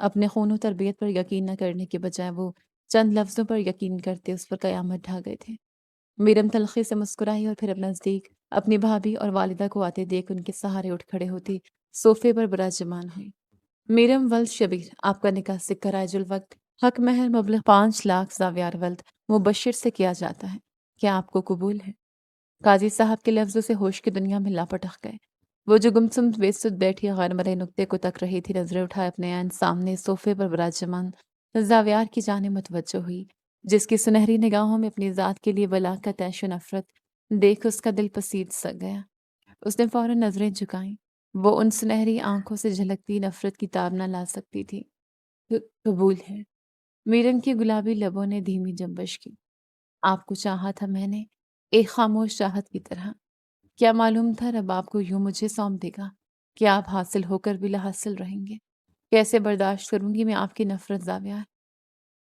اپنے خون و تربیت پر یقین نہ کرنے کے بجائے وہ چند لفظوں پر یقین کرتے اس پر قیامت ڈھا گئے تھے۔ میرم تلخی سے مسکرائی اور پھر اپنا نزدیک اپنی بھابھی اور والدہ کو آتے دیکھ ان کے سہارے اٹھ کھڑے ہوتی صوفے پر براجمان ہوئی۔ میرم ولد شبیر، آپ کا نکاح سکہ رائج الوقت حق مہر مبلغ 5 لاکھ زاویار ولد مبشر سے کیا جاتا ہے۔ کیا آپ کو قبول ہے؟ قاضی صاحب کے لفظوں سے ہوش کی دنیا میں لاپٹک گئے۔ وہ جو گمسم بے سد بیٹھی غیر مرئے نقطے کو تک رہی تھی، نظریں اٹھائے اپنے عین سامنے صوفے پر براجمان زاویار کی جانب متوجہ ہوئی، جس کی سنہری نگاہوں میں اپنی ذات کے لیے بلاکت عیش و نفرت دیکھ اس کا دل پسید سا گیا۔ اس نے فوراً نظریں جھکائیں۔ وہ ان سنہری آنکھوں سے جھلکتی نفرت کی تاب نہ لا سکتی تھی۔ قبول ہے۔ میرم کی گلابی لبوں نے دھیمی جنبش کی۔ آپ کو چاہا تھا میں نے، ایک خاموش چاہت کی طرح۔ کیا معلوم تھا رب آپ کو یوں مجھے سونپ دے گا کہ آپ حاصل ہو کر بھی لا حاصل رہیں گے؟ کیسے برداشت کروں گی میں آپ کی نفرت زاویہ؟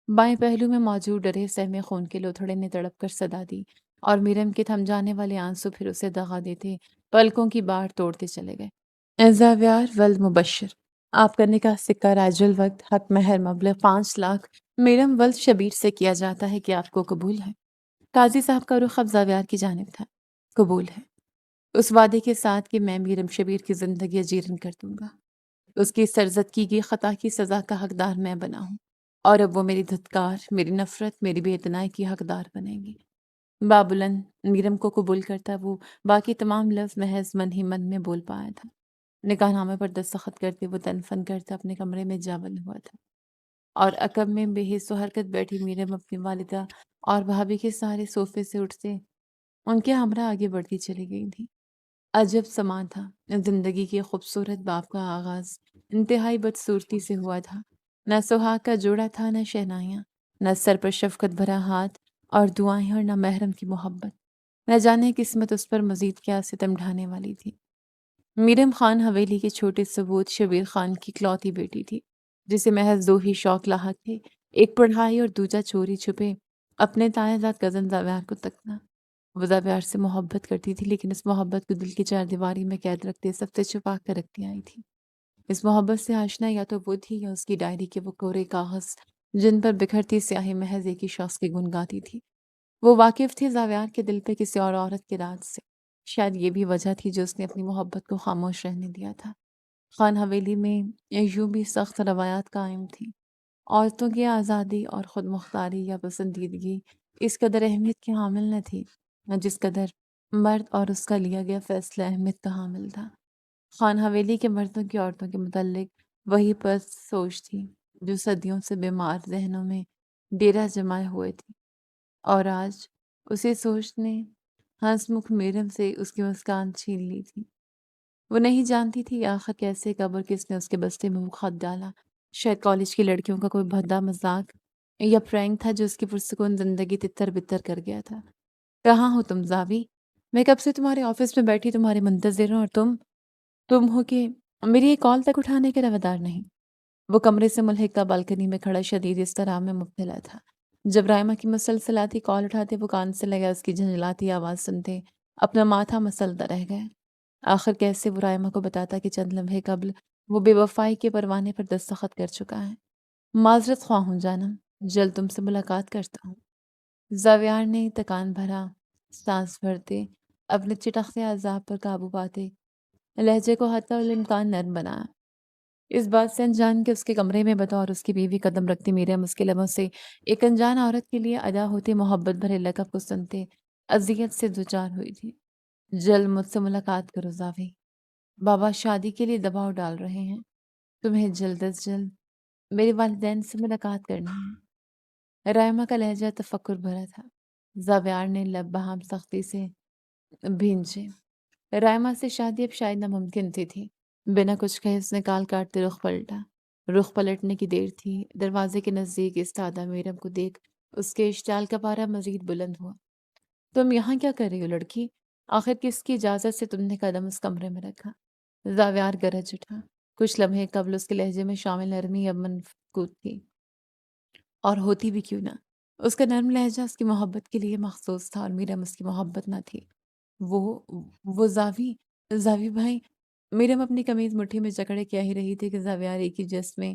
بائیں پہلو میں موجود ڈرے سہمے خون کے لوتھڑے نے تڑپ کر صدا دی اور میرم کے تھم جانے والے آنسو پھر اسے دغا دیتے پلکوں کی باڑ توڑتے چلے گئے۔ زاویار ولد مبشر، آپ کا نکاح سکہ رائج الوقت حق مہر مبلغ 5 لاکھ میرم ولد شبیر سے کیا جاتا ہے۔ کہ آپ کو قبول ہے؟ قاضی صاحب کا رخ اب زاویار کی جانب تھا۔ قبول ہے، اس وعدے کے ساتھ کہ میں میرم شبیر کی زندگی اجیرن کر دوں گا۔ اس کی سرزد کی گئی خطا کی سزا کا حقدار میں بنا ہوں، اور اب وہ میری دھتکار، میری نفرت، میری بے اعتنائی کی حقدار بنے گی۔ بابلند میرم کو قبول کرتا وہ باقی تمام لفظ محض من ہی من میں بول پایا تھا۔ نکاح نامے پر دستخط کرتے وہ تن فن کرتا اپنے کمرے میں جا بند ہوا تھا، اور عقب میں بے حس و حرکت بیٹھی میرم اپنی والدہ اور بھابھی کے سہارے صوفے سے اٹھتے ان کے ہمراہ آگے بڑھتی چلی گئی تھی۔ عجب سما تھا، زندگی کے خوبصورت باب کا آغاز انتہائی بدصورتی سے ہوا تھا۔ نہ سہاگ کا جوڑا تھا، نہ شہنائیاں، نہ سر پر شفقت بھرا ہاتھ اور دعائیں، اور نہ محرم کی محبت۔ نہ جانے قسمت اس پر مزید کیا ستم ڈھانے والی تھی۔ میرم خان حویلی کے چھوٹے سبوت شبیر خان کی اکلوتی بیٹی تھی، جسے محض 2 ہی شوق لاحق تھے، ایک پڑھائی اور دوجا چوری چھپے اپنے تایہ زاد کزن زاویار کو تکنا۔ وہ زاویار سے محبت کرتی تھی، لیکن اس محبت کو دل کی 4 دیواری میں قید رکھتے سب سے چھپا کر رکھتی آئی تھی۔ اس محبت سے آشنا یا تو وہ تھی یا اس کی ڈائری کے وہ کورے کاغذ جن پر بکھرتی سیاہی محض ایک ہی شخص کی گنگاتی تھی۔ وہ واقف تھے زاویار کے دل پہ کسی اور عورت کے راز سے۔ شاید یہ بھی وجہ تھی جو اس نے اپنی محبت کو خاموش رہنے دیا تھا۔ خان حویلی میں یوں بھی سخت روایات قائم تھیں۔ عورتوں کی آزادی اور خود مختاری یا پسندیدگی اس قدر اہمیت کی حامل نہ تھی جس قدر مرد اور اس کا لیا گیا فیصلہ اہمیت کا حامل تھا۔ خان حویلی کے مردوں کی عورتوں کے متعلق وہی پس سوچ تھی جو صدیوں سے بیمار ذہنوں میں ڈیرا جمائے ہوئے تھی، اور آج اسی سوچ نے ہنس مکھ میرم سے اس کی مسکان چھین لی تھی۔ وہ نہیں جانتی تھی آخر کیسے کب اور کس نے اس کے بستے میں وہ خط ڈالا۔ شاید کالج کی لڑکیوں کا کوئی بھدا مذاق یا پرینک تھا جو اس کی پرسکون زندگی تتر بتر کر گیا تھا۔ کہاں ہو تم زاوی؟ میں کب سے تمہارے آفس میں بیٹھی تمہارے منتظر ہوں، اور تم ہو کہ میری ایک کال تک اٹھانے کے روادار نہیں۔ وہ کمرے سے ملحقہ بالکنی میں کھڑا شدید اضطراب میں مبتلا تھا۔ جب رائمہ کی مسلسلاتی کال اٹھاتے وہ کان سے لگا اس کی جھنجھلاتی آواز سنتے اپنا ماتھا مسلتا رہ گئے۔ آخر کیسے وہ رائمہ کو بتاتا کہ چند لمحے قبل وہ بے وفائی کے پروانے پر دستخط کر چکا ہے۔ معذرت خواہ ہوں جانم، جلد تم سے ملاقات کرتا ہوں۔ زاویار نے تکان بھرا سانس بھرتے اپنے چٹختے عذاب پر قابو پاتے لہجے کو حتی الامکان نرم بنایا۔ اس بات سے انجان کہ اس کے کمرے میں بطور اس کی بیوی قدم رکھتی میرم اس کے لبوں سے ایک انجان عورت کے لیے ادا ہوتی محبت بھرے لقب کو سنتے اذیت سے دوچار ہوئی تھی۔ جلد مجھ سے ملاقات کرو زاوی، بابا شادی کے لیے دباؤ ڈال رہے ہیں، تمہیں جلد از جلد میرے والدین سے ملاقات کرنی ہے۔ رائمہ کا لہجہ تفکر بھرا تھا۔ زاویار نے لب بہم سختی سے بھینچے۔ رائمہ سے شادی اب شاید ناممکن تھی۔ بنا کچھ کہے اس نے کال کاٹتے رخ پلٹا۔ رخ پلٹنے کی دیر تھی، دروازے کے نزدیک استادہ میرم کو دیکھ اس کے اشتعال کا پارا مزید بلند ہوا۔ تم یہاں کیا کر رہی ہو لڑکی؟ آخر کس کی اجازت سے تم نے قدم اس کمرے میں رکھا؟ زاویار گرج اٹھا۔ کچھ لمحے قبل اس کے لہجے میں شامل نرمی اب منفقود تھی، اور ہوتی بھی کیوں نہ۔ اس کا نرم لہجہ اس کی محبت کے لیے مخصوص تھا، اور میرم اس کی محبت نہ تھی۔ وہ زاوی بھائی۔ میرم اپنی قمیض مٹھی میں جکڑے کیا ہی رہی تھی کہ زاویار ایک ہی جس میں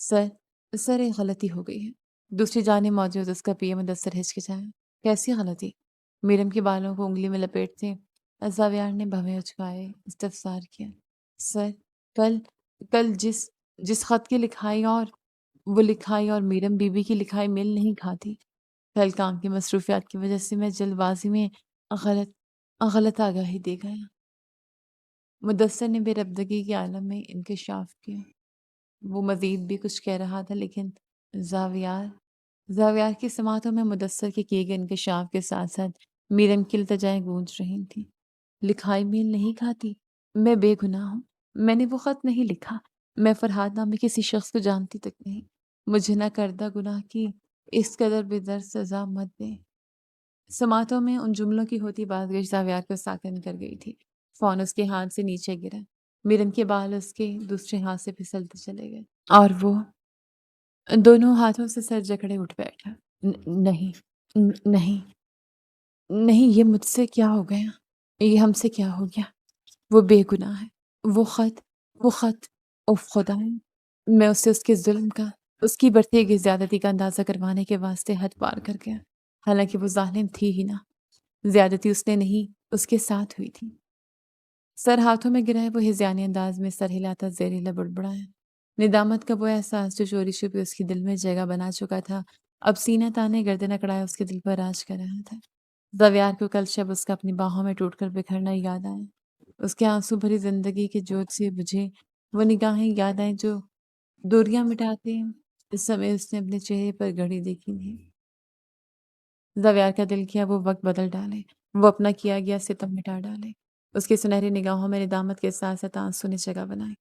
سر سر ایک غلطی ہو گئی ہے۔ دوسری جانب موجود اس کا پی مدثر ہچکچایا۔ کیسی غلطی؟ میرم کے بالوں کو انگلی میں لپیٹتے زاویار نے بھویں اچکائے استفسار کیا۔ سر کل کل جس خط کی لکھائی اور وہ لکھائی اور میرم بی بی کی لکھائی میل نہیں کھاتی۔ کل کام کی مصروفیات کی وجہ سے میں جلد بازی میں غلط آگاہی دے گیا۔ مدثر نے بے ربدگی کے عالم میں انکشاف کیا۔ وہ مزید بھی کچھ کہہ رہا تھا لیکن زاویار زاویار کی سماعتوں میں مدثر کے کیے گئے انکشاف کے ساتھ ساتھ میرم کی التجائیں گونج رہی تھیں۔ لکھائی میل نہیں کھاتی؟ میں بے گناہ ہوں۔ میں نے وہ خط نہیں لکھا۔ میں فرحاد نامی کسی شخص کو جانتی تک نہیں۔ مجھے نہ کردہ گناہ کی اس قدر بے در سزا مت دیں۔ سماعتوں میں ان جملوں کی ہوتی بات گش زاویار کو ساکن کر گئی تھی۔ فون اس کے ہاتھ سے نیچے گرا۔ میرم کے بال اس کے دوسرے ہاتھ سے پھسلتے چلے گئے اور وہ دونوں ہاتھوں سے سر جکڑے اٹھ بیٹھا۔ نہیں نہیں نہیں، یہ مجھ سے کیا ہو گیا؟ یہ ہم سے کیا ہو گیا؟ وہ بے گناہ ہے۔ وہ خط اف خدائے! میں اسے اس کے ظلم کا، اس کی برتے گی زیادتی کا اندازہ کروانے کے واسطے حد پار کر گیا۔ حالانکہ وہ ظالم تھی ہی نہ۔ زیادتی اس نے نہیں، اس کے ساتھ ہوئی تھی۔ سر ہاتھوں میں گرائے وہ ہذیانی انداز میں سر ہلاتا زہریلا بڑبڑایا۔ ندامت کا وہ احساس جو چوری چھپی اس کے دل میں جگہ بنا چکا تھا اب سینہ تانے گردن اکڑائے اس کے دل پر راج کر رہا تھا۔ زویار کو کل شب اس کا اپنی باہوں میں ٹوٹ کر بکھرنا یاد آیا۔ اس کے آنسو بھری زندگی کے جوت سے بجھے وہ نگاہیں یاد آئیں جو دوریاں مٹاتے ہیں۔ اس سمے اس نے اپنے چہرے پر گھڑی دیکھی تھی۔ زویار کا دل کیا وہ وقت بدل ڈالے، وہ اپنا کیا گیا ستم مٹا ڈالے۔ اس کی سنہری نگاہوں میں ندامت کے ساتھ ساتھ آنسو نے جگہ بنائی۔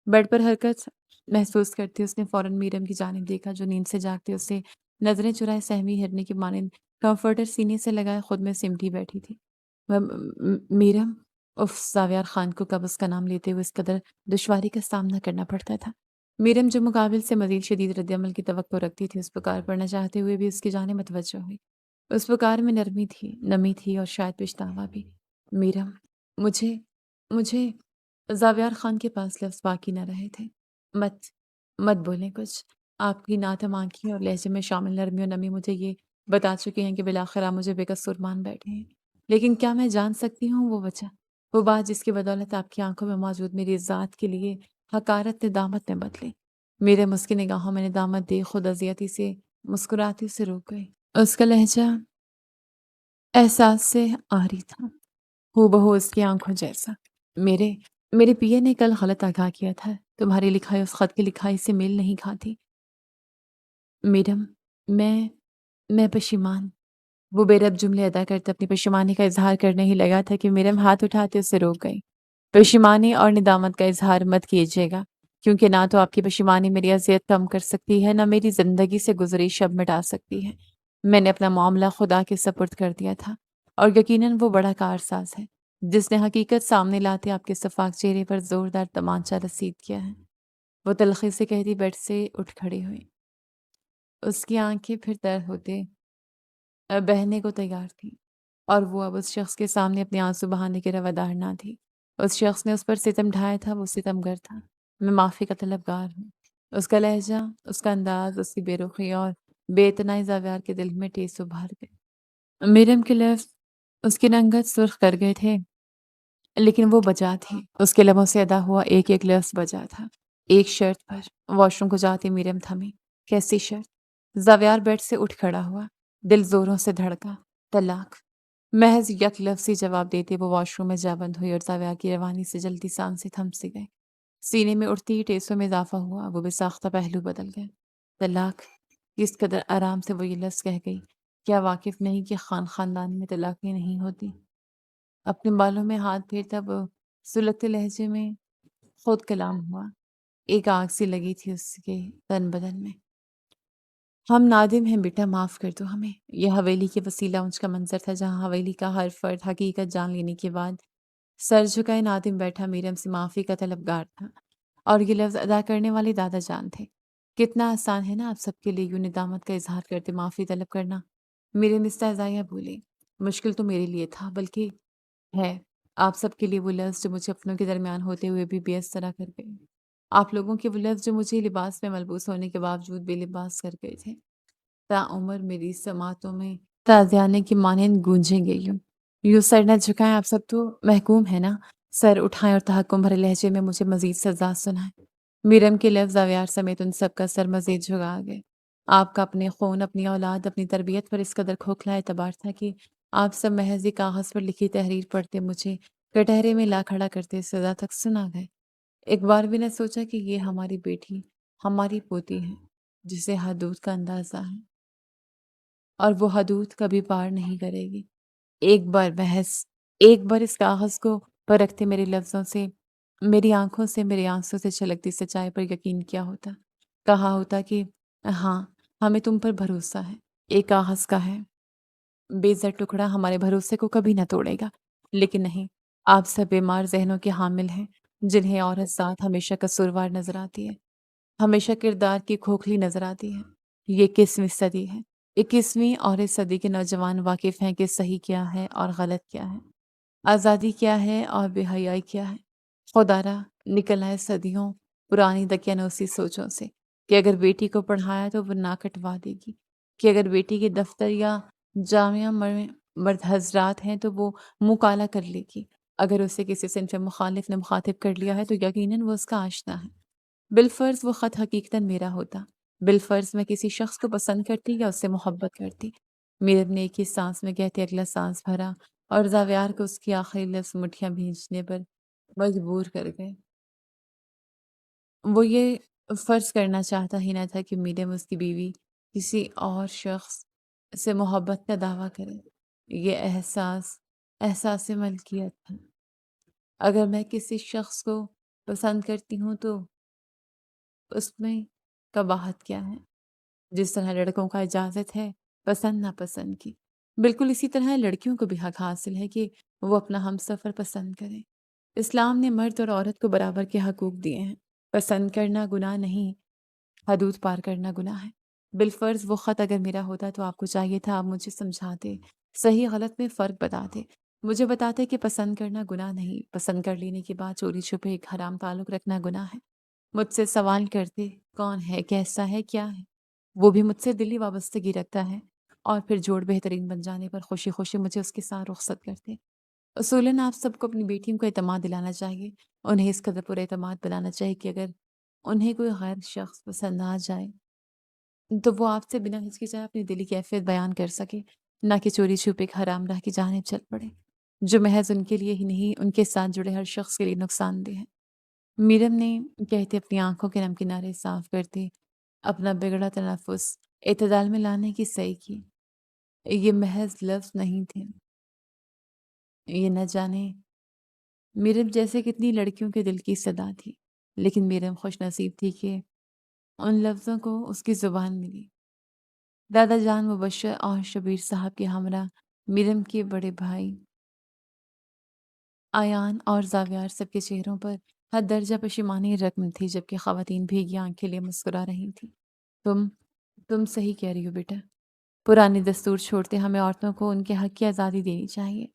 بیڈ پر حرکت محسوس کرتے اس نے فوراً میرم کی جانب دیکھا جو نیند سے جاگتے اسے نظریں چرائے سہمی ہرنے کی مانند کمفرٹر سینے سے لگائے خود میں سمٹی بیٹھی تھی۔ میرم! اف! زاویار خان کو کب اس کا نام لیتے ہوئے اس قدر دشواری کا سامنا کرنا پڑتا تھا۔ میرم جو مقابل سے مزید شدید رد عمل کی توقع رکھتی تھی اس پکار پڑھنا چاہتے ہوئے بھی اس کی جانب متوجہ ہوئی۔ اس پکار میں نرمی تھی، نمی تھی اور شاید پچھتاوا بھی۔ میرم! مجھے زاویار خان کے پاس لفظ باقی نہ رہے تھے۔ مت بولیں کچھ۔ آپ کی ناتم آنکھیں اور لہجے میں شامل نرمی اور نمی مجھے یہ بتا چکی ہیں کہ بالآخر آپ مجھے بے قصور مان بیٹھے ہیں۔ لیکن کیا میں جان سکتی ہوں وہ وجہ، وہ بات جس کی بدولت آپ کی آنکھوں میں موجود میری ذات کے لیے حقارت ندامت میں بدلے؟ میرے مسکی نگاہوں میں ندامت دیکھ خود اذیتی سے مسکراتی سے رک گئی۔ اس کا لہجہ احساس سے عاری تھا، ہو بہو اس کی آنکھوں جیسا۔ میرے پیے نے کل غلط آگاہ کیا تھا۔ تمہاری لکھائی اس خط کی لکھائی سے میل نہیں کھاتی۔ میڈم، میں پشیمان۔ وہ بے رب جملے ادا کرتے اپنی پشیمانی کا اظہار کرنے ہی لگا تھا کہ میرم ہاتھ اٹھاتے اسے روک گئی۔ پشیمانی اور ندامت کا اظہار مت کیجیے گا، کیونکہ نہ تو آپ کی پشیمانی میری اذیت کم کر سکتی ہے، نہ میری زندگی سے گزری شب مٹا سکتی ہے۔ میں نے اپنا معاملہ خدا کے سپرد کر دیا تھا، اور یقیناً وہ بڑا کارساز ہے جس نے حقیقت سامنے لاتے آپ کے شفاف چہرے پر زوردار تمانچہ رسید کیا ہے۔ وہ تلخی سے کہتی بیڈ سے اٹھ کھڑی ہوئی۔ اس کی آنکھیں پھر تر ہوتے بہنے کو تیار تھیں، اور وہ اب اس شخص کے سامنے اپنے آنسو بہانے کے روادار نہ تھی۔ اس شخص نے اس پر ستم ڈھایا تھا، وہ ستم گر تھا۔ میں معافی کا طلبگار ہوں۔ اس کا لہجہ، اس کا انداز، اس کی بے رخی اور بے اعتنائی زاویار کے دل میں ٹیس ابھار گئے۔ میرم کے لفظ اس کی رنگت سرخ کر گئے تھے، لیکن وہ بجا تھی۔ اس کے لبوں سے ادا ہوا ایک ایک لفظ بجا تھا۔ ایک شرط پر۔ واش روم کو جاتی میرم تھمی۔ کیسی شرط؟ زاویار بیڈ سے اٹھ کھڑا ہوا، دل زوروں سے دھڑکا۔ طلاق! محض یک لفظی جواب دیتے وہ واش روم میں جا بند ہوئی اور زاویار کی روانی سے جلتی سانسیں تھم سی گئی۔ سینے میں اٹھتی ہی ٹیسوں میں اضافہ ہوا، وہ بے ساختہ پہلو بدل گئے۔ طلاق! کس قدر آرام سے وہ یہ لفظ کہہ گئی۔ کیا واقف نہیں کہ خاندان میں طلاقیں نہیں ہوتی؟ اپنے بالوں میں ہاتھ پھیرتا وہ سلگتے لہجے میں خود کلام ہوا۔ ایک آگ سی لگی تھی اس کے تن بدن میں۔ ہم نادم ہیں بیٹا، معاف کر دو ہمیں۔ یہ حویلی کے وسیلہ اونچ کا منظر تھا جہاں حویلی کا ہر فرد حقیقت جان لینے کے بعد سر جھکائے نادم بیٹھا میرم سے معافی کا طلبگار تھا، اور یہ لفظ ادا کرنے والے دادا جان تھے۔ کتنا آسان ہے نا آپ سب کے لیے یوں ندامت کا اظہار کرتے معافی طلب کرنا۔ میرم استہزائیہ بولی۔ مشکل تو میرے لیے تھا، بلکہ ہے آپ سب کے لیے وہ لفظ جو مجھے اپنوں کے درمیان ہوتے ہوئے بھی بے اثرا کر گئے۔ آپ لوگوں کے وہ لفظ جو مجھے لباس میں ملبوس ہونے کے باوجود بے لباس کر گئے تھے، تاعمر میری سماعتوں میں تازیانے کی مانند گونجیں گئی ہوں۔ یوں سر نہ جھکائیں، آپ سب تو محکوم ہیں نا؟ سر اٹھائیں اور تحکم بھرے لہجے میں مجھے مزید سزا سنائیں۔ میرم کے لفظ آویار سمیت ان سب کا سر مزید جھکا گئے۔ آپ کا اپنے خون، اپنی اولاد، اپنی تربیت پر اس قدر کھوکھلا اعتبار تھا کہ آپ سب محض ایک کاغذ پر لکھی تحریر پڑھتے مجھے کٹہرے میں لا کھڑا کرتے سزا تک سنا گئے۔ ایک بار بھی نہ سوچا کہ یہ ہماری بیٹی، ہماری پوتی ہے، جسے حدود کا اندازہ ہے اور وہ حدود کبھی پار نہیں کرے گی۔ ایک بار محض ایک بار اس کاغذ کو پرکھتے میرے لفظوں سے، میری آنکھوں سے، میرے آنسوں سے چھلکتی سچائی پر یقین کیا ہوتا، کہا ہوتا کہ ہاں، ہمیں تم پر بھروسہ ہے، ایک کاغذ کا ہے، بے زر ٹکڑا ہمارے بھروسے کو کبھی نہ توڑے گا۔ لیکن نہیں، آپ سب بیمار ذہنوں کے حامل ہیں، جنہیں عورت ذات ہمیشہ قصوروار نظر آتی ہے، ہمیشہ کردار کی کھوکھلی نظر آتی ہے۔ یہ 21ویں صدی ہے۔ 21ویں اور اس صدی کے نوجوان واقف ہیں کہ صحیح کیا ہے اور غلط کیا ہے، آزادی کیا ہے اور بے حیائی کیا ہے۔ خدا را نکل آئے صدیوں پرانی دقیانوسی سوچوں سے کہ اگر بیٹی کو پڑھایا تو وہ ناک کٹوا دے گی، کہ اگر بیٹی کے دفتر یا جامعہ میں مرد حضرات ہیں تو وہ منہ کالا کر لے گی، اگر اسے کسی صنف مخالف نے مخاطب کر لیا ہے تو یقیناً وہ اس کا آشنا ہے۔ بالفرض وہ خط حقیقتاً میرا ہوتا، بالفرض میں کسی شخص کو پسند کرتی یا اس سے محبت کرتی۔ میرب نے ایک ہی سانس میں کہتے اگلا سانس بھرا اور زاویار کو اس کی آخری لفظ مٹھیاں بھیجنے پر مجبور کر گئے۔ وہ یہ فرض کرنا چاہتا ہی نہ تھا کہ میرم اس کی بیوی کسی اور شخص سے محبت کا دعویٰ کرے۔ یہ احساس ملکیت ہے۔ اگر میں کسی شخص کو پسند کرتی ہوں تو اس میں قباحت کیا ہے؟ جس طرح لڑکوں کا اجازت ہے پسند ناپسند کی، بالکل اسی طرح لڑکیوں کو بھی حق حاصل ہے کہ وہ اپنا ہمسفر پسند کریں۔ اسلام نے مرد اور عورت کو برابر کے حقوق دیے ہیں۔ پسند کرنا گناہ نہیں، حدود پار کرنا گناہ ہے۔ بالفرض وہ خط اگر میرا ہوتا تو آپ کو چاہیے تھا آپ مجھے سمجھاتے، صحیح غلط میں فرق بتاتے، مجھے بتاتے کہ پسند کرنا گناہ نہیں، پسند کر لینے کے بعد چوری چھپے ایک حرام تعلق رکھنا گناہ ہے۔ مجھ سے سوال کرتے کون ہے، کیسا ہے، کیا ہے؟ وہ بھی مجھ سے دلی وابستگی رکھتا ہے، اور پھر جوڑ بہترین بن جانے پر خوشی خوشی مجھے اس کے ساتھ رخصت کرتے۔ اصولاً آپ سب کو اپنی بیٹیوں کو اعتماد دلانا چاہیے، انہیں اس قدر پر اعتماد بنانا چاہیے کہ اگر انہیں کوئی غیر شخص پسند آ جائے تو وہ آپ سے بنا ہچکچائے اپنی دلی کیفیت بیان کر سکے، نہ کہ چوری چھپے ایک حرام راہ کی جانب چل پڑے، جو محض ان کے لیے ہی نہیں ان کے ساتھ جڑے ہر شخص کے لیے نقصان دہ ہے۔ میرم نے کہتے اپنی آنکھوں کے نم کنارے صاف کرتے اپنا بگڑا تنفس اعتدال میں لانے کی صحیح کی۔ یہ محض لفظ نہیں تھے، یہ نہ جانے میرم جیسے کتنی لڑکیوں کے دل کی صدا تھی، لیکن میرم خوش نصیب تھی کہ ان لفظوں کو اس کی زبان ملی۔ دادا جان مبشر اور شبیر صاحب کے ہمراہ میرم کے بڑے بھائی آیان اور زاویار سب کے چہروں پر حد درجہ پشیمانی رقم تھی، جبکہ خواتین بھیگی آنکھیں لیے مسکرا رہی تھیں۔ تم تم صحیح کہہ رہی ہو بیٹا، پرانے دستور چھوڑتے ہمیں عورتوں کو ان کے حق کی آزادی دینی چاہیے،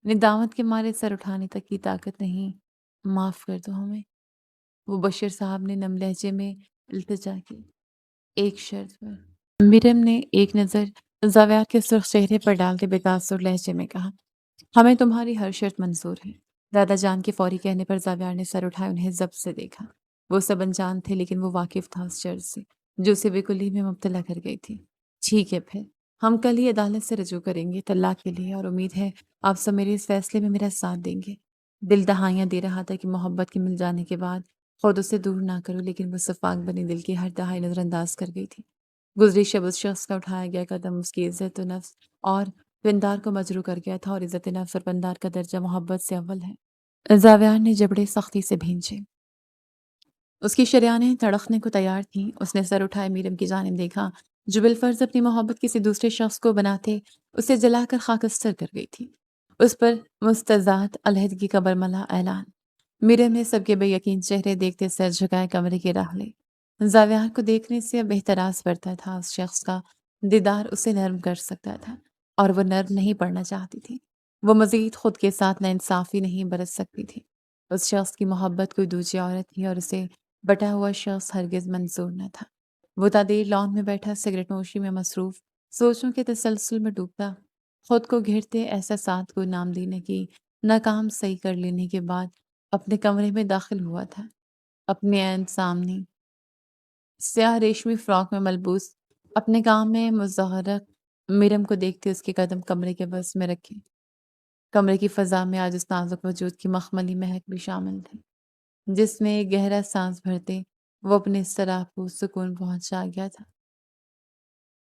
ندامت کے مارے سر اٹھانے تک کی طاقت نہیں، معاف کر دو ہمیں۔ وہ بشیر صاحب نے نم لہجے میں التجا کی، ایک شرط پر۔ مریم نے ایک نظر زاویار کے سرخ چہرے پر ڈالتے بے تاثر لہجے میں کہا، ہمیں تمہاری ہر شرط منظور ہے۔ دادا جان کے فوری کہنے پر زاویار نے سر اٹھائے انہیں ضبط سے دیکھا۔ وہ سب انجان تھے لیکن وہ واقف تھا اس شرط سے جو اسے بےکلی میں مبتلا کر گئی تھی۔ ٹھیک ہے پھر ہم کل ہی عدالت سے رجوع کریں گے طلاق کے لیے، اور امید ہے آپ سب میرے اس فیصلے میں میرا ساتھ دیں گے۔ دل دہائیاں دے رہا تھا کہ محبت کے مل جانے کے بعد خود اسے دور نہ کرو، لیکن وہ صفاق بنی دل کی ہر دہائی نظر انداز کر گئی تھی۔ گزری شب اس شخص کا اٹھایا گیا قدم اس کی عزت و نفس اور پندار کو مجروح کر گیا تھا، اور عزت نفس اور پندار کا درجہ محبت سے اول ہے۔ زاویار نے جبڑے سختی سے بھینچے، اس کی شریانیں تڑخنے کو تیار تھیں۔ اس نے سر اٹھائے میرم کی جانب دیکھا جو بالفرض اپنی محبت کسی دوسرے شخص کو بناتے اسے جلا کر خاکستر کر گئی تھی۔ اس پر مستضاد علیحدگی کا برملا اعلان۔ میرم نے سب کے بے یقین چہرے دیکھتے سر جھکائے کمرے کی راہ لے۔ زاویار کو دیکھنے سے اب احتراز بڑھتا تھا، اس شخص کا دیدار اسے نرم کر سکتا تھا، اور وہ نرم نہیں پڑنا چاہتی تھی۔ وہ مزید خود کے ساتھ ناانصافی نہیں برت سکتی تھی۔ اس شخص کی محبت کوئی دوسری عورت تھی اور اسے بٹا ہوا شخص ہرگز منظور نہ تھا۔ وہ تا دیر لان میں بیٹھا سگریٹ نوشی میں مصروف، سوچوں کے تسلسل میں ڈوبتا، خود کو گھرتے احساسات کو نام دینے کی ناکام صحیح کر لینے کے بعد اپنے کمرے میں داخل ہوا تھا۔ اپنے عین سامنے سیاہ ریشمی فراک میں ملبوس اپنے کام میں مزغرق میرم کو دیکھتے اس کے قدم کمرے کے وسط میں رکھے۔ کمرے کی فضا میں آج اس نازک وجود کی مخملی مہک بھی شامل تھی، جس میں ایک گہرا سانس بھرتے وہ اپنے اضطراب کو سکون پہنچا گیا تھا۔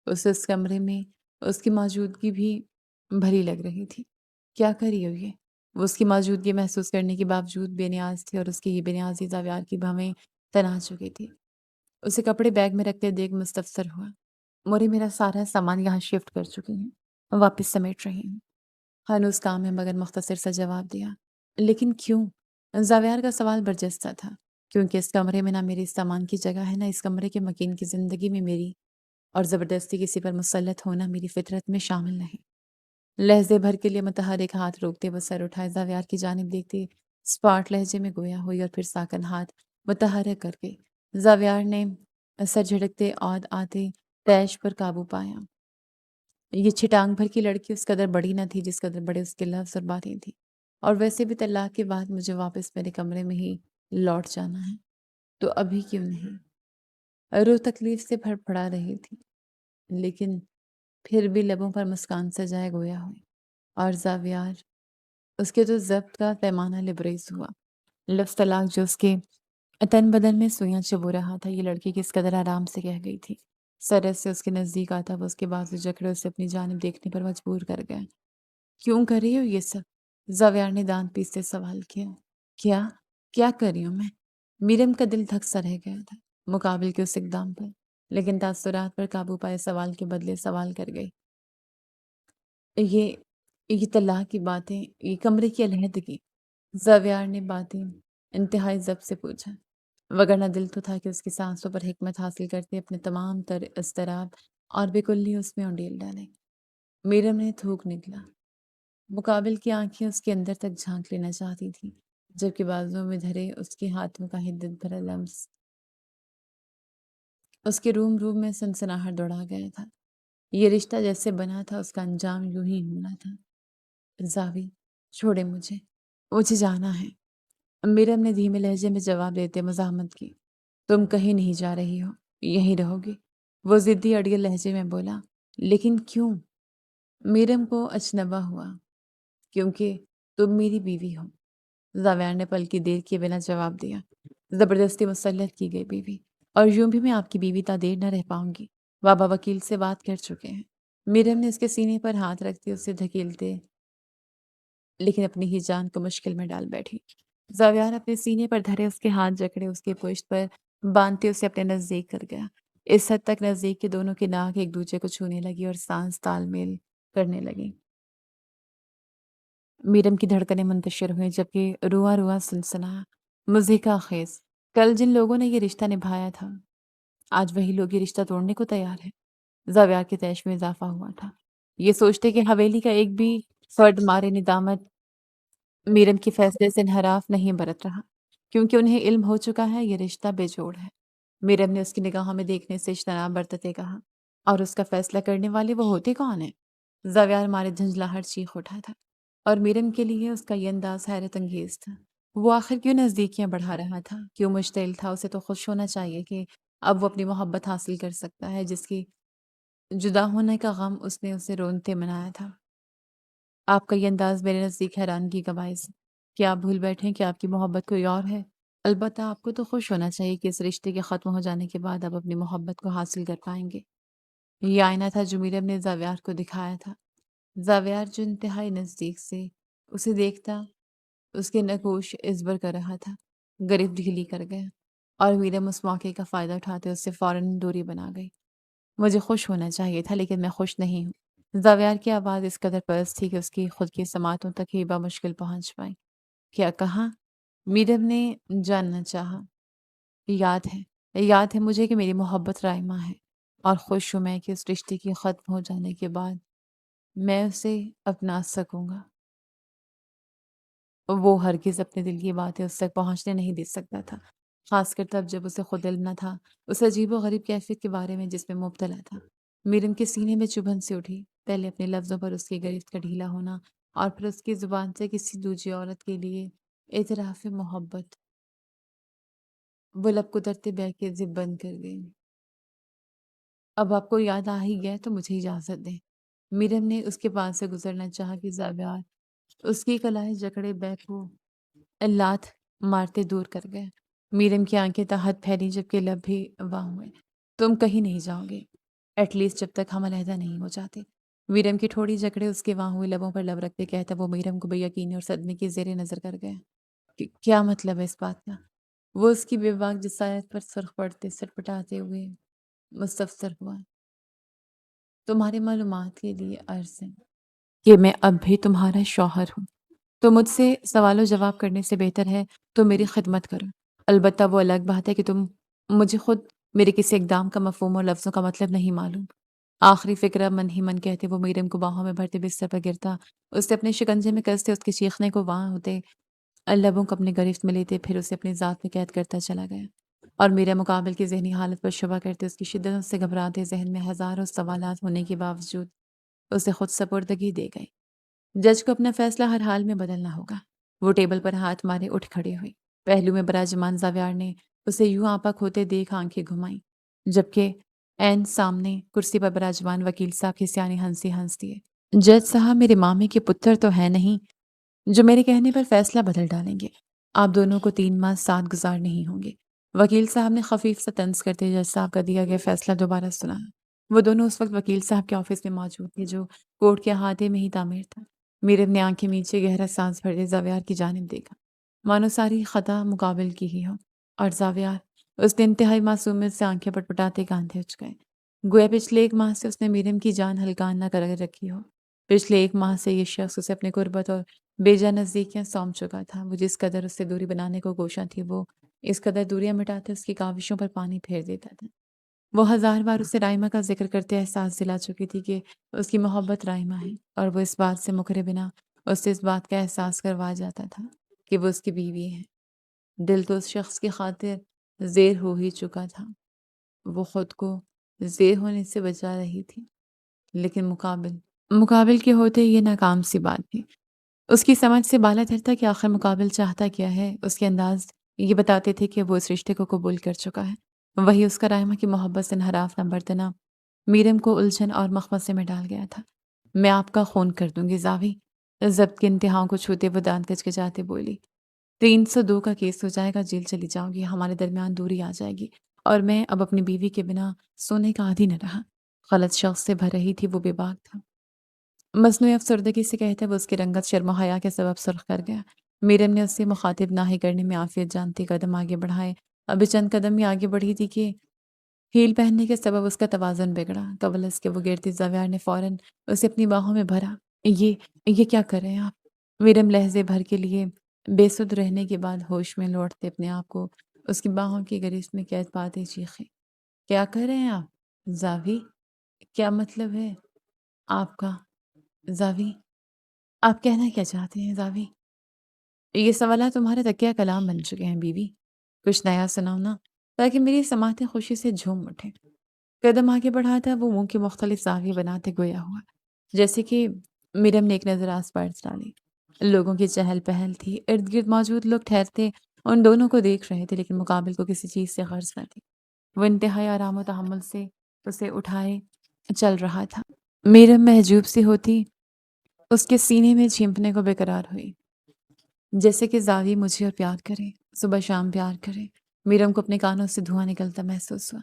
اس کمرے میں اس کی موجودگی بھی بھری لگ رہی تھی۔ کیا کری ہو یہ؟ وہ اس کی موجودگی محسوس کرنے کے باوجود بے نیاز تھی اور اس کی یہ بے نیازی زاویار کی بھویں تنا چکی تھی۔ اسے کپڑے بیگ میں رکھتے دیکھ مستفسر ہوا۔ مورے میرا سارا سامان یہاں شفٹ کر چکی ہوں، واپس سمیٹ رہی ہوں۔ ہنوز کام ہے مگر مختصر سا جواب دیا۔ لیکن کیوں؟ زاویار کا سوال برجستہ تھا۔ کیونکہ اس کمرے میں نہ میری سامان کی جگہ ہے، نہ اس کمرے کے مکین کی زندگی میں میری اور زبردستی کسی پر مسلط ہونا میری فطرت میں شامل نہیں۔ لہجے بھر کے لیے متحرک ہاتھ روکتے وہ سر اٹھائے زاویار کی جانب دیکھتے اسپاٹ لہجے میں گویا ہوئی اور پھر ساکن ہاتھ متحرک کر کے زاویار نے سر جھٹکتے اور آتے تیش پر قابو پایا۔ یہ چھٹانگ بھر کی لڑکی اس قدر بڑی نہ تھی جس قدر بڑے اس کے لفظ اور باتیں تھیں، اور ویسے بھی طلاق کے بعد مجھے واپس میرے کمرے میں ہی لوٹ جانا ہے، تو ابھی کیوں نہیں؟ روح تکلیف سے بھر پڑا رہی تھی، لیکن پھر بھی لبوں پر مسکان سجائے گویا ہوئی، اور زاویار اس کے تو ضبط کا پیمانہ لبریز ہوا۔ لفظ طلاق جو اس کے تن بدن میں سوئیاں چبو رہا تھا، یہ لڑکی کس قدر آرام سے کہہ گئی تھی۔ سرس سے اس کے نزدیک آتا وہ اس کے بازو جکڑے اسے اپنی جانب دیکھنے پر مجبور کر گیا۔ کیوں کر رہی ہو یہ سب؟ زاویار نے دانت پیستے سوال کیا۔ کیا؟ کیا کر رہی ہوں میں؟ میرم کا دل دھک سا رہ گیا تھا مقابل کے اس اقدام پر، لیکن تاثرات پر قابو پائے سوال کے بدلے سوال کر گئی۔ یہ یہ طلاق کی باتیں، یہ کمرے کی علیحدگی، زاویار نے باتیں انتہائی ضبط سے پوچھا، وگرنہ دل تو تھا کہ اس کی سانسوں پر حکمت حاصل کرتے اپنے تمام تر اضطراب اور بے کلی اس میں انڈیل ڈالے۔ میرم نے تھوک نکلا۔ مقابل کی آنکھیں اس کے اندر تک جھانک لینا چاہتی تھی، جبکہ بازوؤں میں دھرے اس کے ہاتھوں کا حدت بھرا لمس اس کے روم روم میں سنسناہٹ دوڑا گیا تھا۔ یہ رشتہ جیسے بنا تھا اس کا انجام یوں ہی ہونا تھا۔ زاوی، چھوڑے مجھے جانا ہے۔ میرم نے دھیمے لہجے میں جواب دیتے مزاحمت کی۔ تم کہیں نہیں جا رہی ہو، یہیں رہو گی۔ وہ ضدی اڑیل لہجے میں بولا۔ لیکن کیوں؟ میرم کو اچنبا ہوا۔ کیونکہ تم میری بیوی ہو، زاویار نے پل کی دیر کیے بنا جواب دیا۔ زبردستی مسلط کی گئی بیوی، اور یوں بھی میں آپ کی بیوی تا دیر نہ رہ پاؤں گی۔ بابا وکیل سے بات کر چکے ہیں۔ میرم نے اس کے سینے پر ہاتھ رکھتے اسے دھکیلتے لیکن اپنی ہی جان کو مشکل میں ڈال بیٹھی۔ زاویار اپنے سینے پر دھرے اس کے ہاتھ جکڑے اس کے پشت پر باندھتے اسے اپنے نزدیک کر گیا، اس حد تک نزدیک کہ دونوں کی ناک ایک دوسرے کو چھونے لگی اور سانس تال میل کرنے لگی۔ میرم کی دھڑکنیں منتشر ہوئیں جبکہ رواں رواں سنسنایا۔ مضحکہ خیز، کل جن لوگوں نے یہ رشتہ نبھایا تھا، آج وہی لوگ یہ رشتہ توڑنے کو تیار ہیں۔ زاویار کے تیش میں اضافہ ہوا تھا، یہ سوچتے کہ حویلی کا ایک بھی فرد مارے ندامت میرم کے فیصلے سے انحراف نہیں برت رہا، کیونکہ انہیں علم ہو چکا ہے یہ رشتہ بے جوڑ ہے۔ میرم نے اس کی نگاہوں میں دیکھنے سے اجتناب برتتے کہا۔ اور اس کا فیصلہ کرنے والے وہ ہوتے کون ہیں؟ زاویار مارے جھنجھلاہٹ چیخ اٹھا تھا، اور میرم کے لیے اس کا یہ انداز حیرت انگیز تھا۔ وہ آخر کیوں نزدیکیاں بڑھا رہا تھا؟ کیوں مشتعل تھا؟ اسے تو خوش ہونا چاہیے کہ اب وہ اپنی محبت حاصل کر سکتا ہے، جس کی جدا ہونے کا غم اس نے اسے رونتے منایا تھا۔ آپ کا یہ انداز میرے نزدیک حیرانگی کا باعث ہے۔ کیا آپ بھول بیٹھے ہیں کہ آپ کی محبت کوئی اور ہے؟ البتہ آپ کو تو خوش ہونا چاہیے کہ اس رشتے کے ختم ہو جانے کے بعد آپ اپنی محبت کو حاصل کر پائیں گے۔ یہ آئینہ تھا جو میرم نے زاویار کو دکھایا تھا۔ زاویار جو انتہائی نزدیک سے اسے دیکھتا اس کے نگوش ازبر کر رہا تھا، گرفت ڈھیلی کر گیا، اور میرم اس موقع کا فائدہ اٹھاتے اس سے فوراً دوری بنا گئی۔ مجھے خوش ہونا چاہیے تھا لیکن میں خوش نہیں ہوں۔ زاویار کی آواز اس قدر پست تھی کہ اس کی خود کی سماعتوں تک ہی بمشکل پہنچ پائی۔ کیا کہا؟ میرم نے جاننا چاہا۔ یاد ہے مجھے کہ میری محبت رائمہ ہے، اور خوش ہوں میں کہ اس رشتے کی ختم ہو جانے کے بعد میں اسے اپنا سکوں گا۔ وہ ہرگز اپنے دل کی باتیں اس تک پہنچنے نہیں دے سکتا تھا، خاص کر تب جب اسے خود علم نہ تھا اس عجیب و غریب کیفیت کے بارے میں جس میں مبتلا تھا۔ میرم کے سینے میں چبھن سے اٹھی، پہلے اپنے لفظوں پر اس کی گرفت کا ڈھیلا ہونا اور پھر اس کی زبان سے کسی دوسری عورت کے لیے اعتراف محبت۔ وہ لب قدرتے بہ کے زب بند کر گئی۔ اب آپ کو یاد آ ہی گیا تو مجھے اجازت دیں۔ میرم نے اس کے پاس سے گزرنا چاہا کہ زاویار اس کی کلائی جکڑے بیک کو لات مارتے دور کر گئے۔ میرم کی آنکھیں تحت پھیلی جبکہ لب بھی واہ ہوئے۔ تم کہیں نہیں جاؤ گے، ایٹ لیسٹ جب تک ہم علیحدہ نہیں ہو جاتے۔ میرم کی ٹھوڑی جکڑے اس کے واہ ہوئے لبوں پر لب رکھتے کہتا وہ میرم کو بے یقینی اور صدمے کی زیر نظر کر گیا۔ کیا مطلب ہے اس بات کا؟ وہ اس کی بے باک جسارت پر سرخ پڑتے سٹپٹاتے ہوئے مستفسر ہوا۔ تمہاری معلومات کے لیے عرض ہے کہ میں اب بھی تمہارا شوہر ہوں، تو مجھ سے سوال و جواب کرنے سے بہتر ہے تو میری خدمت کرو۔ البتہ وہ الگ بات ہے کہ تم مجھے خود میرے کسی اقدام کا مفہوم اور لفظوں کا مطلب نہیں معلوم۔ آخری فکرہ من ہی من کہتے وہ میرم کو باہوں میں بھرتے بستر پر گرتا، اس سے اپنے شکنجے میں کستے اس کے چیخنے کو وہاں ہوتے، لبوں کو اپنے گرفت میں لیتے، پھر اسے اپنی ذات میں قید کرتا چلا گیا۔ اور میرے مقابل کی ذہنی حالت پر شبہ کرتے اس کی شدت سے گھبراتے ذہن میں ہزاروں سوالات ہونے کے باوجود اسے خود سپردگی دے گئی۔ جج کو اپنا فیصلہ ہر حال میں بدلنا ہوگا۔ وہ ٹیبل پر ہاتھ مارے اٹھ کھڑی ہوئی۔ پہلو میں براجمان زاویار نے اسے یوں آپا کھوتے دیکھ آنکھیں گھمائیں، جبکہ عین سامنے کرسی پر براجمان وکیل صاحب کی سیانی ہنسی ہنس دیے۔ جج صاحب میرے مامے کے پتر تو ہے نہیں جو میرے کہنے پر فیصلہ بدل ڈالیں گے۔ آپ دونوں کو 3 ماہ ساتھ گزارنے ہی ہوں گے۔ وکیل صاحب نے خفیف سا طنز کرتے جج صاحب کا دیا گیا فیصلہ دوبارہ سنایا۔ وہ دونوں اس وقت وکیل صاحب کے آفس میں موجود تھے جو کورٹ کے احاطے میں ہی تعمیر تھا۔ میرم نے آنکھیں میچے گہرا سانس بھرے زاویار کی جانب دیکھا، مانو ساری خطا مقابل کی ہی ہو، اور زاویار اس نے انتہائی معصومیت سے آنکھیں پٹپٹاتے کاندھے اچک گئے، گویا پچھلے 1 ماہ سے اس نے میرم کی جان ہلکان نہ کر رکھی ہو۔ پچھلے 1 ماہ سے یہ شخص اسے اپنے قربت اور بے جا نزدیکیاں سونپ چکا تھا۔ وہ جس قدر اس سے دوری بنانے کو کوشاں تھی، وہ اس قدر دوریاں مٹاتے اس کی کاوشوں پر پانی پھیر دیتا تھا۔ وہ 1000 بار اسے رائمہ کا ذکر کرتے احساس دلا چکی تھی کہ اس کی محبت رائمہ ہے، اور وہ اس بات سے مکرے بنا اس سے اس بات کا احساس کروا جاتا تھا کہ وہ اس کی بیوی ہے۔ دل تو اس شخص کی خاطر زیر ہو ہی چکا تھا، وہ خود کو زیر ہونے سے بچا رہی تھی، لیکن مقابل کے ہوتے یہ ناکام سی بات تھی۔ اس کی سمجھ سے بالا تر تھا کہ آخر مقابل چاہتا کیا ہے۔ اس کے انداز یہ بتاتے تھے کہ وہ اس رشتے کو قبول کر چکا ہے۔ وہی اس کا رائمہ کی محبت سے انحراف نہ برتنا میرم کو الجھن اور مخمصے میں ڈال گیا تھا۔ میں آپ کا خون کر دوں گی زاوی، ضبط کے انتہاؤں کو چھوتے وہ دانت کچکچاتے بولی۔ 302 کا کیس ہو جائے گا، جیل چلی جاؤں گی، ہمارے درمیان دوری آ جائے گی، اور میں اب اپنی بیوی کے بنا سونے کا عادی نہ رہا۔ غلط شخص سے بھر رہی تھی، وہ بے باک تھا۔ مصنوعی افسردگی سے کہتے وہ اس کی رنگت شرم و حیا کے سبب سرخ کر گیا۔ میرم نے اس سے مخاطب نہ ہی کرنے میں عافیت جانتی قدم آگے بڑھائے۔ ابھی چند قدم ہی آگے بڑھی تھی کہ ہیل پہننے کے سبب اس کا توازن بگڑا۔ قبل اس کے وہ گرتی زاویار نے فوراً اسے اپنی باہوں میں بھرا۔ یہ کیا کر رہے ہیں آپ؟ میرم لہجے بھر کے لیے بے سدھ رہنے کے بعد ہوش میں لوٹتے اپنے آپ کو اس کی باہوں کی گرفت میں قید پاتے چیخے۔ کیا کر رہے ہیں آپ زاوی؟ کیا مطلب ہے آپ کا زاوی؟ آپ کہنا کیا چاہتے ہیں زاوی؟ یہ سوالات تمہارے تکیہ کلام بن چکے ہیں بیوی، کچھ نیا سناؤ نا تاکہ میری سماعتیں خوشی سے جھوم اٹھیں۔ قدم آگے بڑھاتا وہ منہ کے مختلف زاویے بناتے گویا ہوا، جیسے کہ میرم نے ایک نظر آس پاس ڈالی۔ لوگوں کی چہل پہل تھی، ارد گرد موجود لوگ ٹھہرتے ان دونوں کو دیکھ رہے تھے، لیکن مقابل کو کسی چیز سے غرض نہ تھی۔ وہ انتہائی آرام و تحمل سے اسے اٹھائے چل رہا تھا۔ میرم محجوب سی ہوتی اس کے سینے میں جھینپنے کو بےقرار ہوئی، جیسے کہ زاوی مجھے اور پیار کرے، صبح شام پیار کرے۔ میرم کو اپنے کانوں سے دھواں نکلتا محسوس ہوا۔